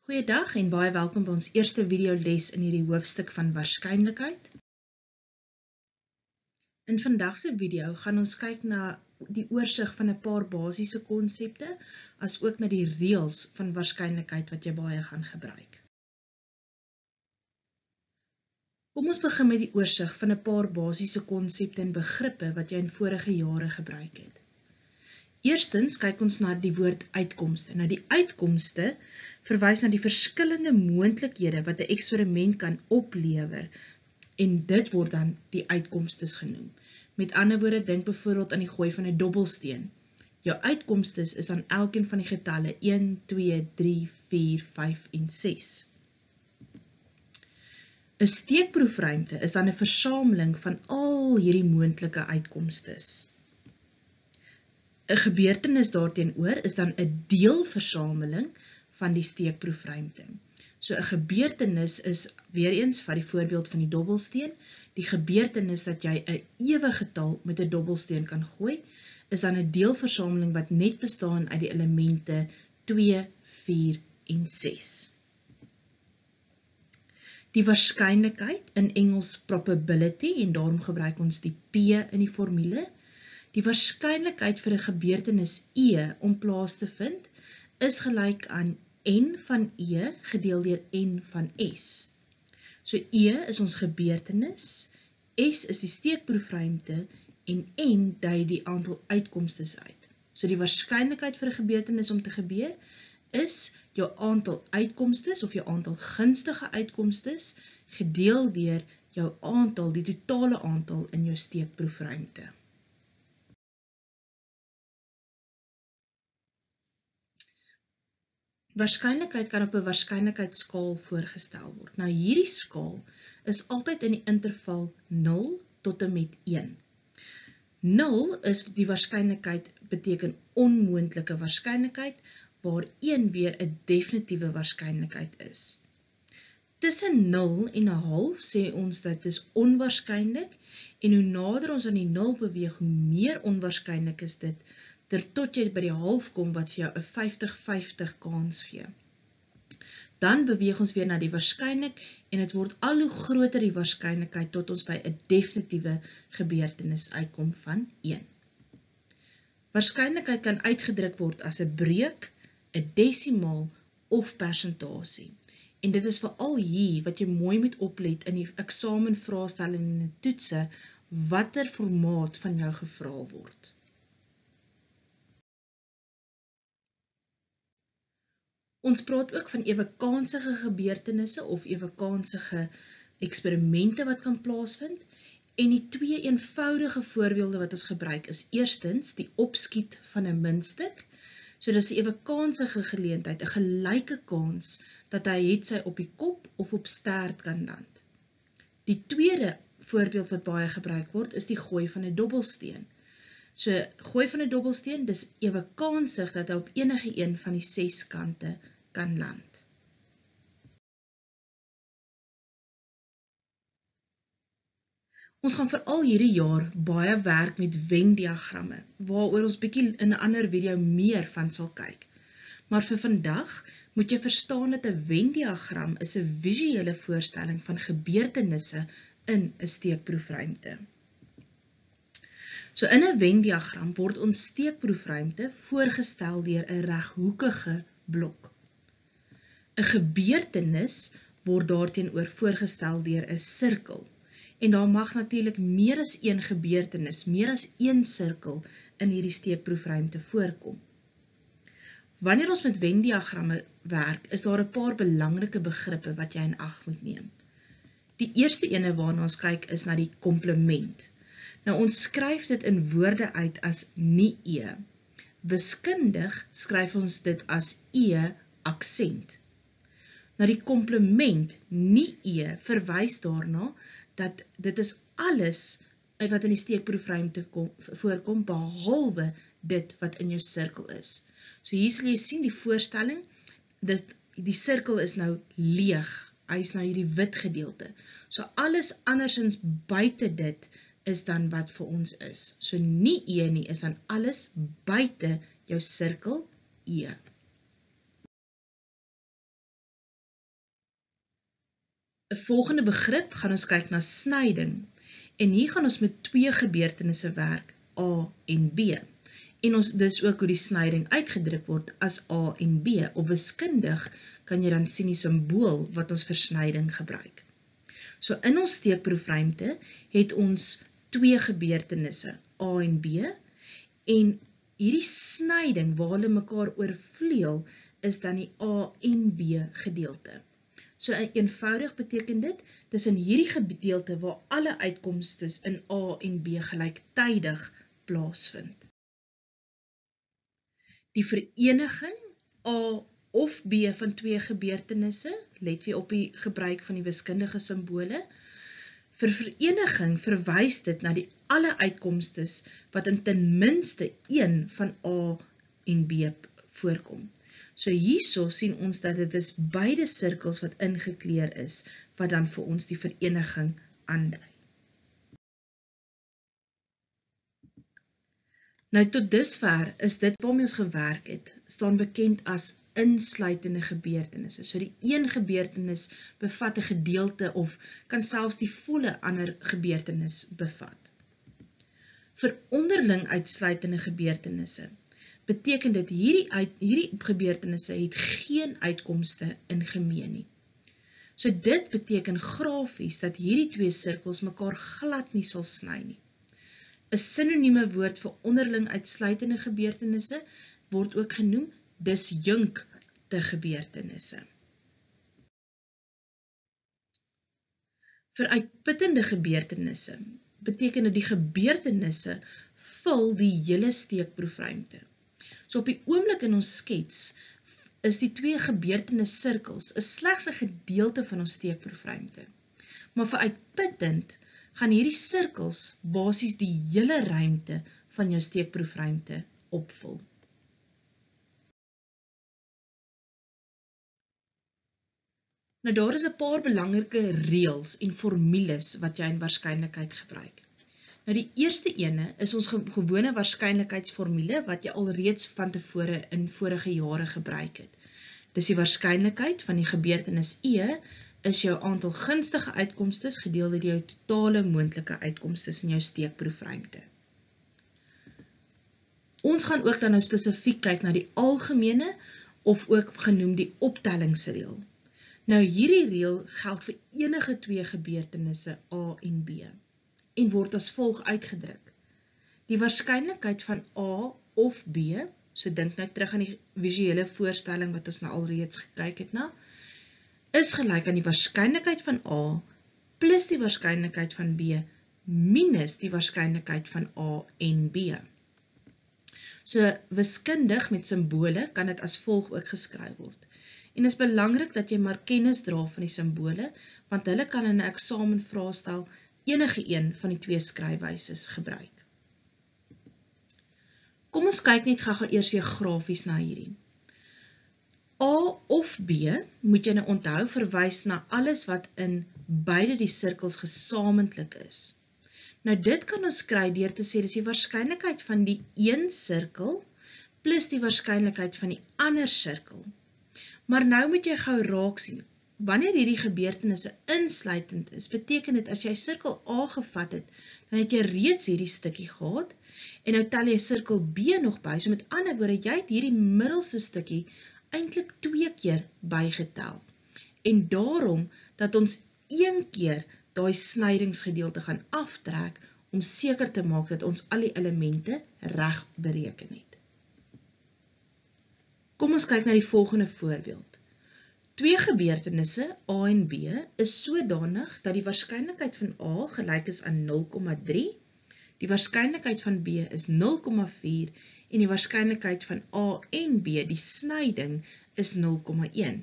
Goeiedag en baie welkom by ons eerste videoles in hierdie hoofstuk van waarskynlikheid. In vandag se video gaan ons kyk na die oorsig van 'n paar basiese konsepte, as ook na die reëls van waarskynlikheid wat jy baie gaan gebruik. Kom ons begin met die oorsig van 'n paar basiese konsepte en begrippe wat jy in vorige jare gebruik het. Eerstens kyk ons na die woord uitkomste. Nou die uitkomste verwys na die verskillende moontlikhede wat 'n eksperiment kan oplewer en dit word dan die uitkomstes genoem. Met ander woorde, dink byvoorbeeld aan die gooi van 'n dobbelsteen. Jou uitkomstes is dan elkeen van die getalle 1, 2, 3, 4, 5 en 6. 'n Steekproefruimte is dan 'n versameling van al hierdie moontlike uitkomstes. 'n Gebeurtenis daarteenoor is dan 'n deelversameling van die steekproefruimte. So 'n gebeurtenis is, weer eens, van die voorbeeld van die dobbelsteen, die gebeurtenis dat jy 'n ewe getal met 'n dobbelsteen kan gooi, is dan 'n deelversameling wat net bestaan uit die elemente 2, 4 en 6. Die waarskynlikheid, in Engels probability, en daarom gebruik ons die P in die formule. Die waarskynlikheid vir 'n gebeurtenis E om plaas te vind, is gelyk aan N van E gedeel deur N van S. So E is ons gebeurtenis, S is die steekproefruimte en N dui die aantal uitkomstes uit. So die waarskynlikheid vir 'n gebeurtenis om te gebeur is jou aantal uitkomstes of jou aantal gunstige uitkomstes gedeel deur jou aantal, die totale aantal in jou steekproefruimte. Waarskynlikheid kan op 'n waarskynlikheidsskaal voorgestel word. Nou hierdie skaal is altyd in die interval 0 tot en met 1. 0 is die waarskynlikheid beteken onmoontlike waarskynlikheid, waar 1 weer 'n definitiewe waarskynlikheid is. Tussen 0 en 'n half sê ons dat dit is onwaarskynlik, en hoe nader ons aan die 0 beweeg, hoe meer onwaarskynlik is dit, tot jy by die half kom wat vir jou 'n 50-50 kans gee. Dan beweeg ons weer na die waarskynlik en dit word al hoe groter die waarskynlikheid tot ons by 'n definitiewe gebeurtenis uitkom van 1. Waarskynlikheid kan uitgedruk word as 'n breuk, 'n desimaal of persentasie. En dit is veral hier wat jy mooi moet oplet in die eksamenvraestelling en in toetse, watter formaat van jou gevra word. Ons praat ook van ewekansige gebeurtenisse of ewekansige eksperimente wat kan plaasvind, en die twee eenvoudige voorbeelde wat ons gebruik is eerstens die opskiet van 'n muntstuk. So dis 'n ewekansige geleentheid, 'n gelyke kans dat hy hetsy op die kop of op stert kan land. Die tweede voorbeeld wat baie gebruik word is die gooi van 'n dobbelsteen. So gooi van 'n dobbelsteen, dis ewekansig dat hy op enige een van die 6 kante kan land. Ons gaan veral hierdie jaar baie werk met Venn-diagramme, waaroor ons bietjie in 'n ander video meer van sal kyk. Maar vir vandag moet jy verstaan dat 'n Venn-diagram is 'n visuele voorstelling van gebeurtenisse in 'n steekproefruimte. So in 'n Venn-diagram word ons steekproefruimte voorgestel deur 'n reghoekige blok. 'n Gebeurtenis word daarteenoor voorgestel deur 'n sirkel. En daar mag natuurlik meer as een gebeurtenis, meer as een sirkel in hierdie steekproefruimte voorkom. Wanneer ons met Venn-diagramme werk, is daar 'n paar belangrike begrippe wat jy in ag moet neem. Die eerste ene waarna ons kyk is na die komplement. Nou ons skryf dit in woorde uit as nie E. Wiskundig skryf ons dit as E aksent. Nou die komplement nie E verwys daarna dat dit is alles wat in die steekproefruimte voorkom, behalwe dit wat in jou sirkel is. So hier sal jy sien die voorstelling, die sirkel is nou leeg, hy is nou hierdie wit gedeelte. So alles andersins buite dit is dan wat vir ons is. So nie E nie, is dan alles buite jou sirkel E. 'n volgende begrip gaan ons kyk na snyding. En hier gaan ons met twee gebeurtenisse werk, A en B. En dis ook hoe die snyding uitgedruk word as A en B, of wiskundig kan jy dan sien die simbool wat ons vir snyding gebruik. So in ons steekproefruimte het ons twee gebeurtenisse, A en B, en hierdie snyding waar hulle mekaar oorvleuel is dan die A en B gedeelte. So eenvoudig beteken dit, dis in hierdie gedeelte waar alle uitkomstes in A en B gelyktydig plaasvind. Die vereniging A of B van twee gebeurtenisse, let weer op die gebruik van die wiskundige simbole. Vir vereniging verwys dit na die alle uitkomstes wat in ten minste een van A en B voorkom. So hierso sien ons dat dit is beide sirkels wat ingekleur is, wat dan vir ons die vereniging aandui. Nou tot dusver is dit waarmee ons gewerk het, staan bekend as insluitende gebeurtenisse. So die een gebeurtenis bevat 'n gedeelte of kan selfs die volle ander gebeurtenis bevat. Vir onderling uitsluitende gebeurtenisse beteken dit hierdie gebeurtenisse het geen uitkomste in gemeen nie. So dit beteken grafies dat hierdie twee sirkels mekaar glad nie sal sny nie. 'n Sinonieme woord vir onderling uitsluitende gebeurtenisse word ook genoem disjunkte gebeurtenisse. Vir uitputtende gebeurtenisse beteken dit die gebeurtenisse vul die hele steekproefruimte. So op die oomblik in ons skets is die twee gebeurtenis sirkels slegs 'n gedeelte van ons steekproefruimte. Maar vir uitputtend gaan hierdie sirkels basies die hele ruimte van jou steekproefruimte opvul. Nou daar is 'n paar belangrike reëls en formules wat jy in waarskynlikheid gebruik. Nou die eerste ene is ons gewone waarskynlikheidsformule wat jy alreeds van tevore in vorige jare gebruik het. Dis die waarskynlikheid van die gebeurtenis E is jou aantal gunstige uitkomstes gedeel deur jou totale moontlike uitkomstes in jou steekproefruimte. Ons gaan ook dan nou spesifiek kyk na die algemene of ook genoem die optellingsreël. Nou hierdie reël geld vir enige twee gebeurtenisse A en B en word as volg uitgedruk. Die waarskynlikheid van A of B, so dink nou terug aan die visuele voorstelling wat ons nou alreeds gekyk het na, is gelyk aan die waarskynlikheid van A plus die waarskynlikheid van B minus die waarskynlikheid van A en B. So wiskundig met simbole kan dit as volg ook geskryf word. En is belangrik dat jy maar kennis dra van die simbole, want hulle kan in 'n eksamenvraestel enige een van die twee skryfwyses gebruik. Kom ons kyk net gou eers weer grafies na hierdie. A of B, moet jy nou onthou, verwys na alles wat in beide die sirkels gesamentlik is. Nou dit kan ons kry deur te sê, dis die waarskynlikheid van die een sirkel plus die waarskynlikheid van die ander sirkel. Maar nou moet jy gou raak sien, wanneer hierdie gebeurtenisse insluitend is, beteken dit as jy sirkel A gevat het, dan het jy reeds hierdie stukkie gehad, en nou tel jy sirkel B nog by, so met ander woorde, jy het hierdie middelste stukkie eintlik 2 keer bygetel. En daarom dat ons 1 keer daai snydingsgedeelte gaan aftrek, om seker te maak dat ons al die elemente reg bereken het. Kom ons kyk na die volgende voorbeeld. Twee gebeurtenisse, A en B, is sodanig dat die waarskynlikheid van A gelyk is aan 0,3, die waarskynlikheid van B is 0,4 en die waarskynlikheid van A en B, die snyding, is 0,1.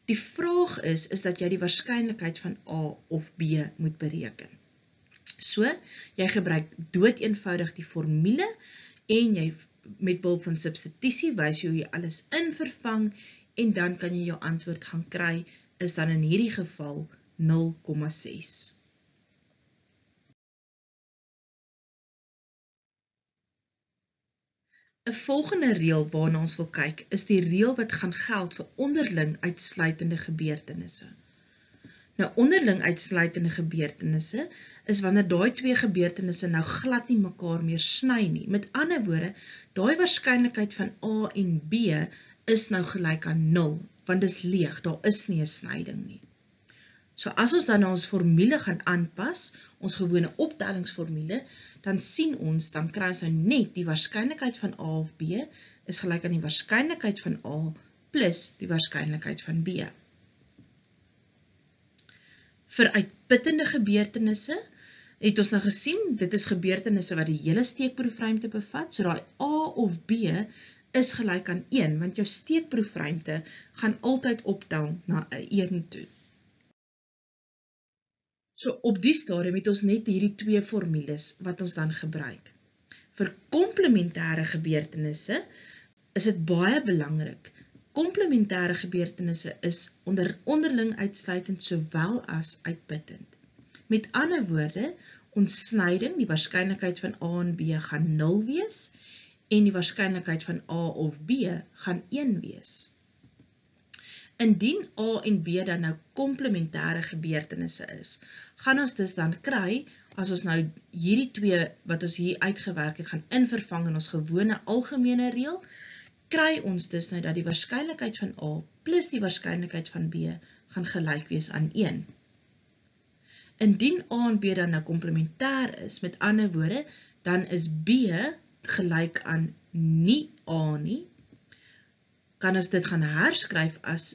Die vraag is dat jy die waarskynlikheid van A of B moet bereken. So, jy gebruik doodeenvoudig die formule en jy met behulp van substitusie wys hoe jy alles invervang en dan kan jy jou antwoord gaan kry, is dan in hierdie geval 0,6. Een volgende reël waarna ons wil kyk, is die reël wat gaan geld vir onderling uitsluitende gebeurtenisse. Nou onderling uitsluitende gebeurtenisse is wanneer daai twee gebeurtenisse nou glad nie mekaar meer sny nie. Met ander woorde, daai waarskynlikheid van A en B is nou gelyk aan 0, want dis leeg, daar is nie 'n snyding nie. So as ons dan na ons formule gaan aanpas, ons gewone optellingsformule, dan sien ons, dan kry ons nou net die waarskynlikheid van A of B is gelyk aan die waarskynlikheid van A plus die waarskynlikheid van B. Vir uitputtende gebeurtenisse het ons nou gesien, dit is gebeurtenisse wat die hele steekproefruimte bevat, so daai A of B is gelyk aan 1, want jou steekproefruimte gaan altyd optel na 1 toe. So op die stadium het ons net hierdie twee formules wat ons dan gebruik. Vir komplementêre gebeurtenisse is dit baie belangrik. Komplementêre gebeurtenisse is onderling uitsluitend sowel as uitputtend. Met ander woorde, ons snyding, die waarskynlikheid van A en B gaan 0 wees en die waarskynlikheid van A of B gaan 1 wees. Indien A en B dan nou komplementêre gebeurtenisse is, gaan ons dus dan kry, as ons nou hierdie twee wat ons hier uitgewerk het, gaan invervang in ons gewone algemene reël, kry ons dus nou dat die waarskynlikheid van A plus die waarskynlikheid van B gaan gelyk wees aan 1. Indien A en B dan nou komplementêr is, met ander woorde, dan is B gelyk aan nie A nie, kan ons dit gaan herskryf as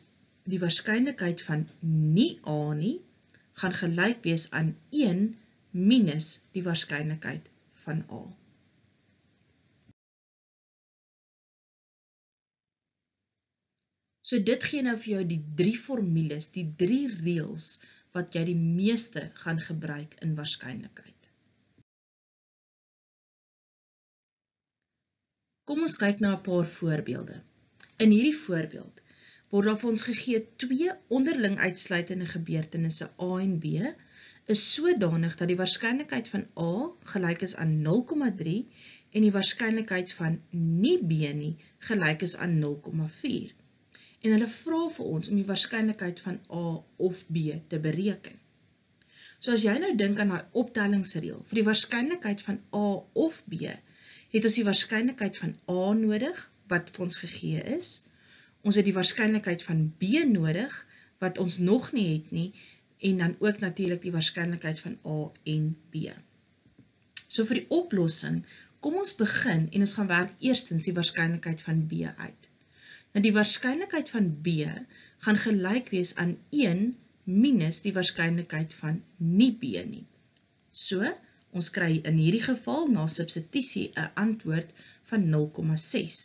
die waarskynlikheid van nie A nie, gaan gelyk wees aan 1 minus die waarskynlikheid van A. So dit gee nou vir jou die 3 formules, die 3 reëls, wat jy die meeste gaan gebruik in waarskynlikheid. Kom ons kyk na 'n paar voorbeelde. In hierdie voorbeeld word daar vir ons gegee 2 onderling uitsluitende gebeurtenisse A en B is sodanig dat die waarskynlikheid van A gelyk is aan 0,3 en die waarskynlikheid van nie B nie gelyk is aan 0,4. En hulle vra vir ons om die waarskynlikheid van A of B te bereken. So as jy nou dink aan die optellingsreël, vir die waarskynlikheid van A of B, het ons die waarskynlikheid van A nodig, wat vir ons gegee is. Ons het die waarskynlikheid van B nodig, wat ons nog nie het nie, en dan ook natuurlik die waarskynlikheid van A en B. So vir die oplossing, kom ons begin en ons gaan werk eerstens die waarskynlikheid van B uit. Nou die waarskynlikheid van B gaan gelyk wees aan 1 minus die waarskynlikheid van nie B nie. So, ons kry in hierdie geval na substitusie 'n antwoord van 0,6.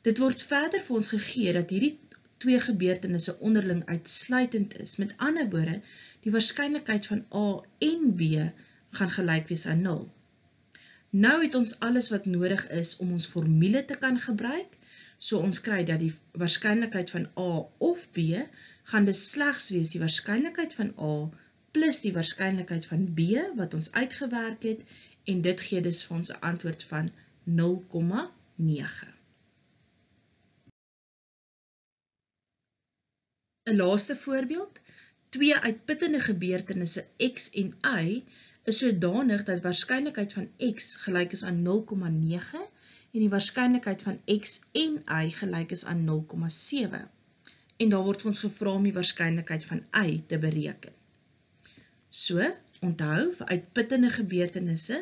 Dit word verder vir ons gegee dat hierdie twee gebeurtenisse onderling uitsluitend is. Met ander woorde, die waarskynlikheid van A en B gaan gelyk wees aan 0. Nou het ons alles wat nodig is om ons formule te kan gebruik. So ons kry dat die waarskynlikheid van A of B gaan dus slegs wees die waarskynlikheid van A plus die waarskynlikheid van B wat ons uitgewerk het en dit gee dus vir ons 'n antwoord van 0,9. 'n Laaste voorbeeld, 2 uitputtende gebeurtenisse X en Y is sodanig dat waarskynlikheid van X gelyk is aan 0,9 en die waarskynlikheid van X en Y gelyk is aan 0,7. En daar word vir ons gevra om die waarskynlikheid van Y te bereken. So, onthou, vir uitputtende gebeurtenisse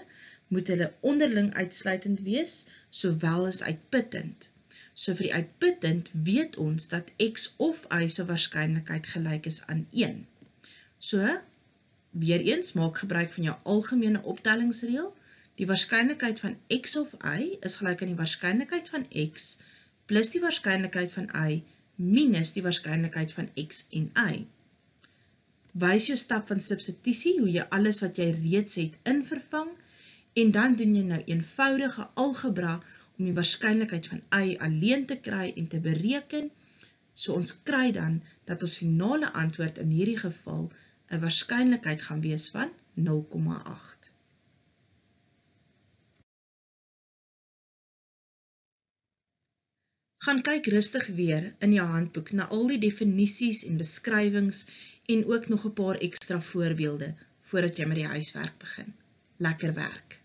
moet hulle onderling uitsluitend wees, sowel as uitputtend. So vir die uitputtend weet ons dat X of Y se waarskynlikheid gelyk is aan 1. So, weer eens, maak gebruik van jou algemene optellingsreël. Die waarskynlikheid van X of Y is gelyk aan die waarskynlikheid van X plus die waarskynlikheid van Y minus die waarskynlikheid van X en Y. Wys jou stap van substitusie, hoe jy alles wat jy reeds het invervang, en dan doen jy nou eenvoudige algebra om die waarskynlikheid van Y alleen te kry en te bereken. So ons kry dan dat ons finale antwoord in hierdie geval 'n waarskynlikheid gaan wees van 0,8. Gaan kyk rustig weer in jou handboek na al die definisies en beskrywings en ook nog 'n paar ekstra voorbeelde voordat jy met die huiswerk begin. Lekker werk!